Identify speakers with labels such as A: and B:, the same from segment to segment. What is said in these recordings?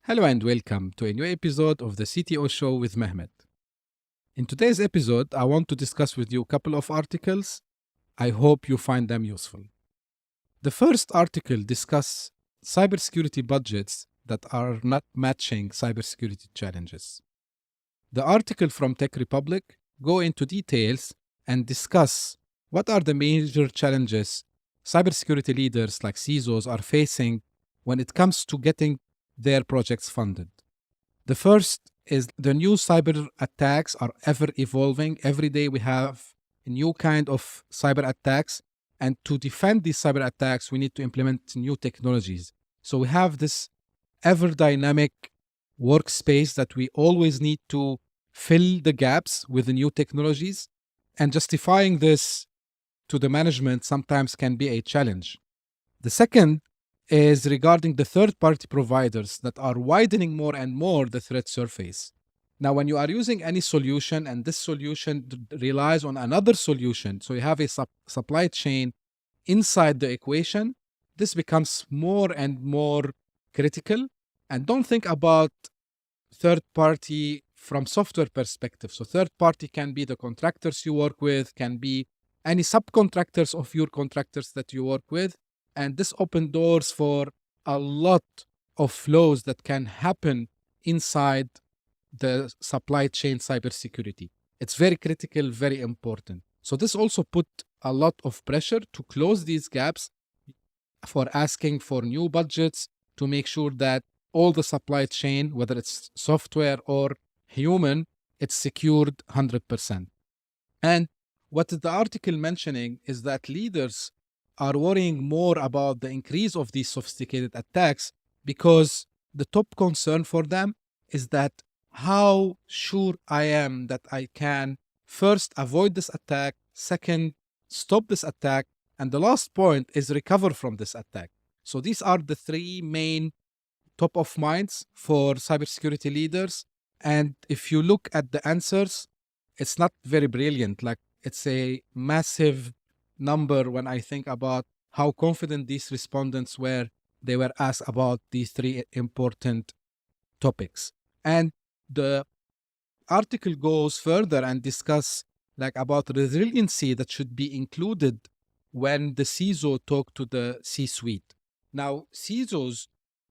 A: Hello and welcome to a new episode of the CTO Show with Mehmet. In today's episode, I want to discuss with you a couple of articles. I hope you find them useful. The first article discusses cybersecurity budgets that are not matching cybersecurity challenges. The article from Tech Republic go into details and discuss what are the major challenges cybersecurity leaders like CISOs are facing when it comes to getting their projects funded. The first is the new cyber attacks are ever evolving. Every day we have a new kind of cyber attacks. And to defend these cyber attacks, we need to implement new technologies. So we have this ever dynamic workspace that we always need to fill the gaps with the new technologies. And justifying this to the management sometimes can be a challenge. The second is regarding the third-party providers that are widening more and more the threat surface. Now, when you are using any solution and this solution relies on another solution, so you have a supply chain inside the equation, this becomes more and more critical. And don't think about third-party from software perspective. So third-party can be the contractors you work with, can be any subcontractors of your contractors that you work with. And this opens doors for a lot of flows that can happen inside the supply chain cybersecurity. It's very critical, very important. So this also put a lot of pressure to close these gaps for asking for new budgets to make sure that all the supply chain, whether it's software or human, it's secured 100%. And what the article mentioning is that leaders are worrying more about the increase of these sophisticated attacks because the top concern for them is that how sure I am that I can first avoid this attack, second, stop this attack, and the last point is recover from this attack. So these are the three main top of minds for cybersecurity leaders. And if you look at the answers, it's not very brilliant. Like it's a massive number when I think about how confident these respondents were. They were asked about these three important topics. And the article goes further and discuss about resiliency that should be included when the CISO talk to the C-suite. Now, CISOs,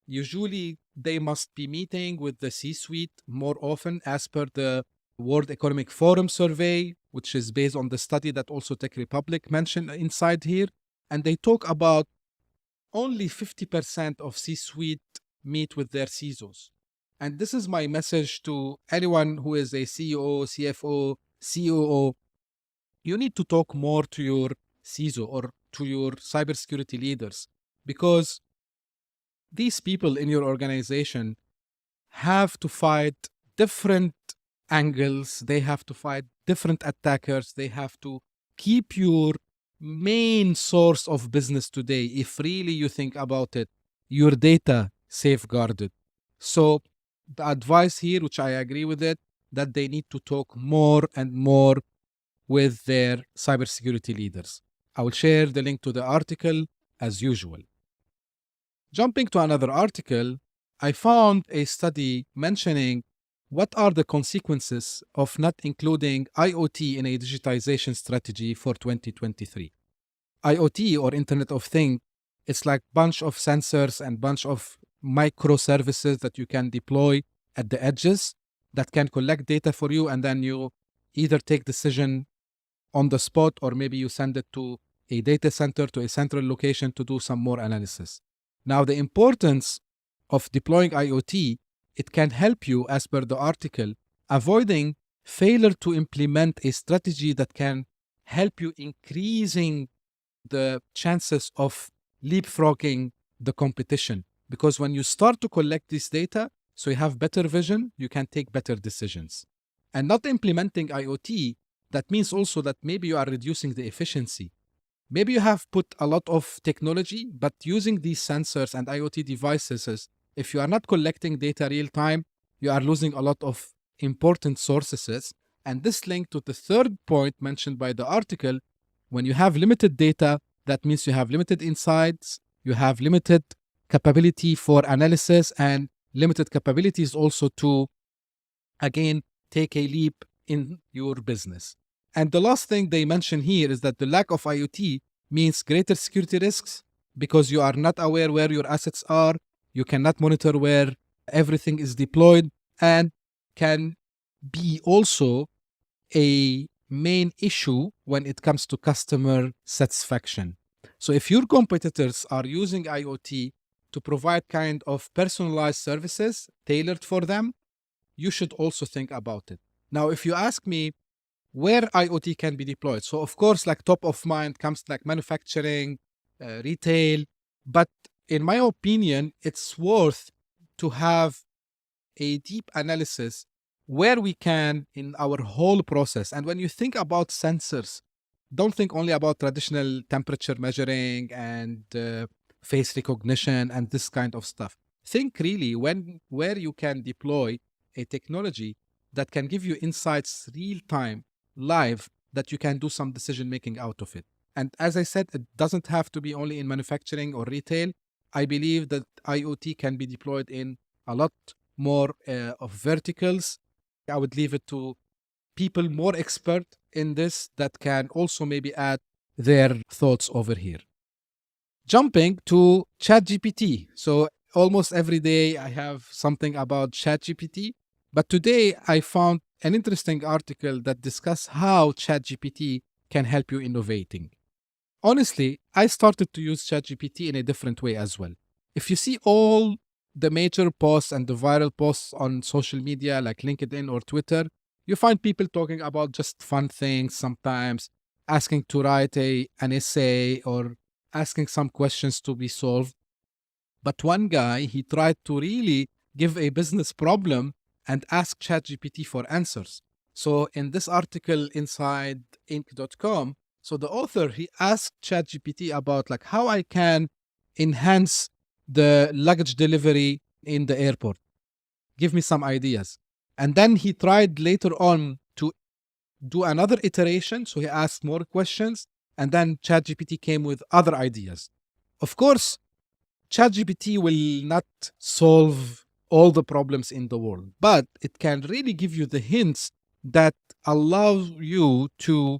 A: usually they must be meeting with the C-suite more often as per the World Economic Forum survey, which is based on the study that also Tech Republic mentioned inside here. And they talk about only 50% of C-suite meet with their CISOs. And this is my message to anyone who is a CEO, CFO, COO. You need to talk more to your CISO or to your cybersecurity leaders, because these people in your organization have to fight different angles, they have to fight different attackers, they have to keep your main source of business today, if really you think about it, your data safeguarded. So the advice here, which I agree with it, that they need to talk more and more with their cybersecurity leaders. I will share the link to the article as usual. Jumping to another article, I found a study mentioning what are the consequences of not including IoT in a digitization strategy for 2023? IoT, or Internet of Things, it's like bunch of sensors and bunch of microservices that you can deploy at the edges that can collect data for you, and then you either take decision on the spot or maybe you send it to a data center, to a central location to do some more analysis. Now, the importance of deploying IoT, it can help you, as per the article, avoiding failure to implement a strategy that can help you increasing the chances of leapfrogging the competition. Because when you start to collect this data, so you have better vision, you can take better decisions. And not implementing IoT, that means also that maybe you are reducing the efficiency. Maybe you have put a lot of technology, but using these sensors and IoT devices, if you are not collecting data real time, you are losing a lot of important sources. And this link to the third point mentioned by the article, when you have limited data, that means you have limited insights, you have limited capability for analysis, and limited capabilities also to, again, take a leap in your business. And the last thing they mention here is that the lack of IoT means greater security risks because you are not aware where your assets are, you cannot monitor where everything is deployed, and can be also a main issue when it comes to customer satisfaction. So if your competitors are using IoT to provide kind of personalized services tailored for them, you should also think about it. Now, if you ask me where IoT can be deployed, so of course, like top of mind comes like manufacturing, retail, but in my opinion, it's worth to have a deep analysis where we can in our whole process. And when you think about sensors, don't think only about traditional temperature measuring and face recognition and this kind of stuff. Think really where you can deploy a technology that can give you insights real time, live, that you can do some decision making out of it. And as I said, it doesn't have to be only in manufacturing or retail. I believe that IoT can be deployed in a lot more of verticals. I would leave it to people more expert in this that can also maybe add their thoughts over here. Jumping to ChatGPT. So almost every day I have something about ChatGPT, but today I found an interesting article that discusses how ChatGPT can help you innovating. Honestly, I started to use ChatGPT in a different way as well. If you see all the major posts and the viral posts on social media like LinkedIn or Twitter, you find people talking about just fun things sometimes, asking to write an essay or asking some questions to be solved. But one guy, he tried to really give a business problem and ask ChatGPT for answers. So in this article inside inc.com, so the author, he asked ChatGPT about like how I can enhance the luggage delivery in the airport. Give me some ideas. And then he tried later on to do another iteration. So he asked more questions, and then ChatGPT came with other ideas. Of course, ChatGPT will not solve all the problems in the world, but it can really give you the hints that allow you to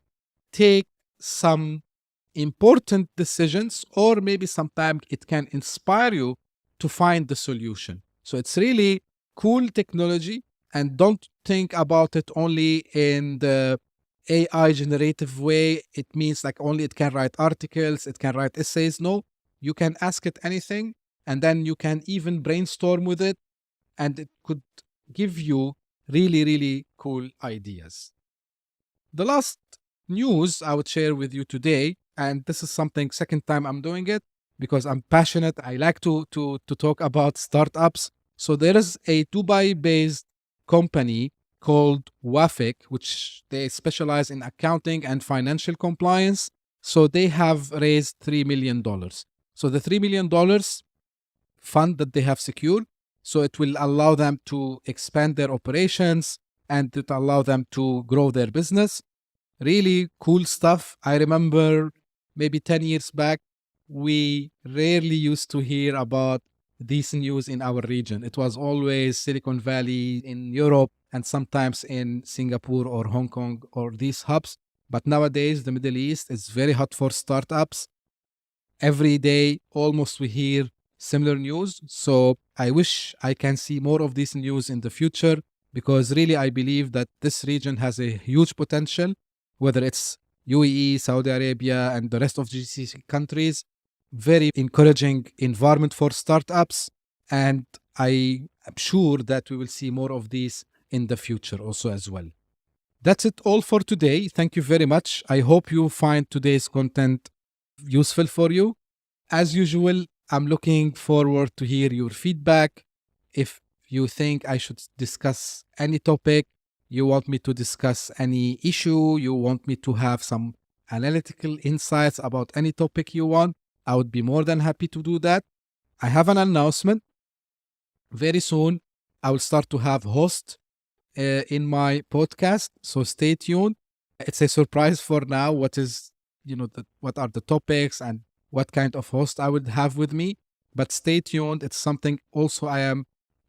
A: take some important decisions, or maybe sometimes it can inspire you to find the solution. So it's really cool technology, and don't think about it only in the AI generative way. It means like only it can write articles, it can write essays. No, you can ask it anything, and then you can even brainstorm with it, and it could give you really, really cool ideas. The last news I would share with you today, and this is something second time I'm doing it because I'm passionate. I like to talk about startups. So there is a Dubai-based company called Wafik, which they specialize in accounting and financial compliance. So they have raised $3 million. So the $3 million fund that they have secured, so it will allow them to expand their operations and it allow them to grow their business. Really cool stuff. I remember maybe 10 years back, we rarely used to hear about these news in our region. It was always Silicon Valley in Europe and sometimes in Singapore or Hong Kong or these hubs. But nowadays, the Middle East is very hot for startups. Every day, almost we hear similar news. So I wish I can see more of this news in the future, because really I believe that this region has a huge potential, whether it's UAE, Saudi Arabia, and the rest of GCC countries. Very encouraging environment for startups. And I am sure that we will see more of these in the future also as well. That's it all for today. Thank you very much. I hope you find today's content useful for you. As usual, I'm looking forward to hear your feedback. If you think I should discuss any topic, you want me to discuss any issue, you want me to have some analytical insights about any topic you want, I would be more than happy to do that. I have an announcement. Very soon, I will start to have hosts in my podcast, so stay tuned. It's a surprise for now. What are the topics and what kind of host I would have with me? But stay tuned. It's something also I am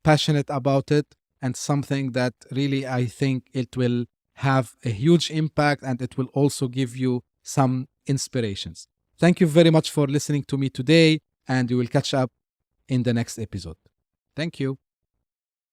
A: passionate about it, and something that really I think it will have a huge impact, and it will also give you some inspirations. Thank you very much for listening to me today, and we will catch up in the next episode. Thank you.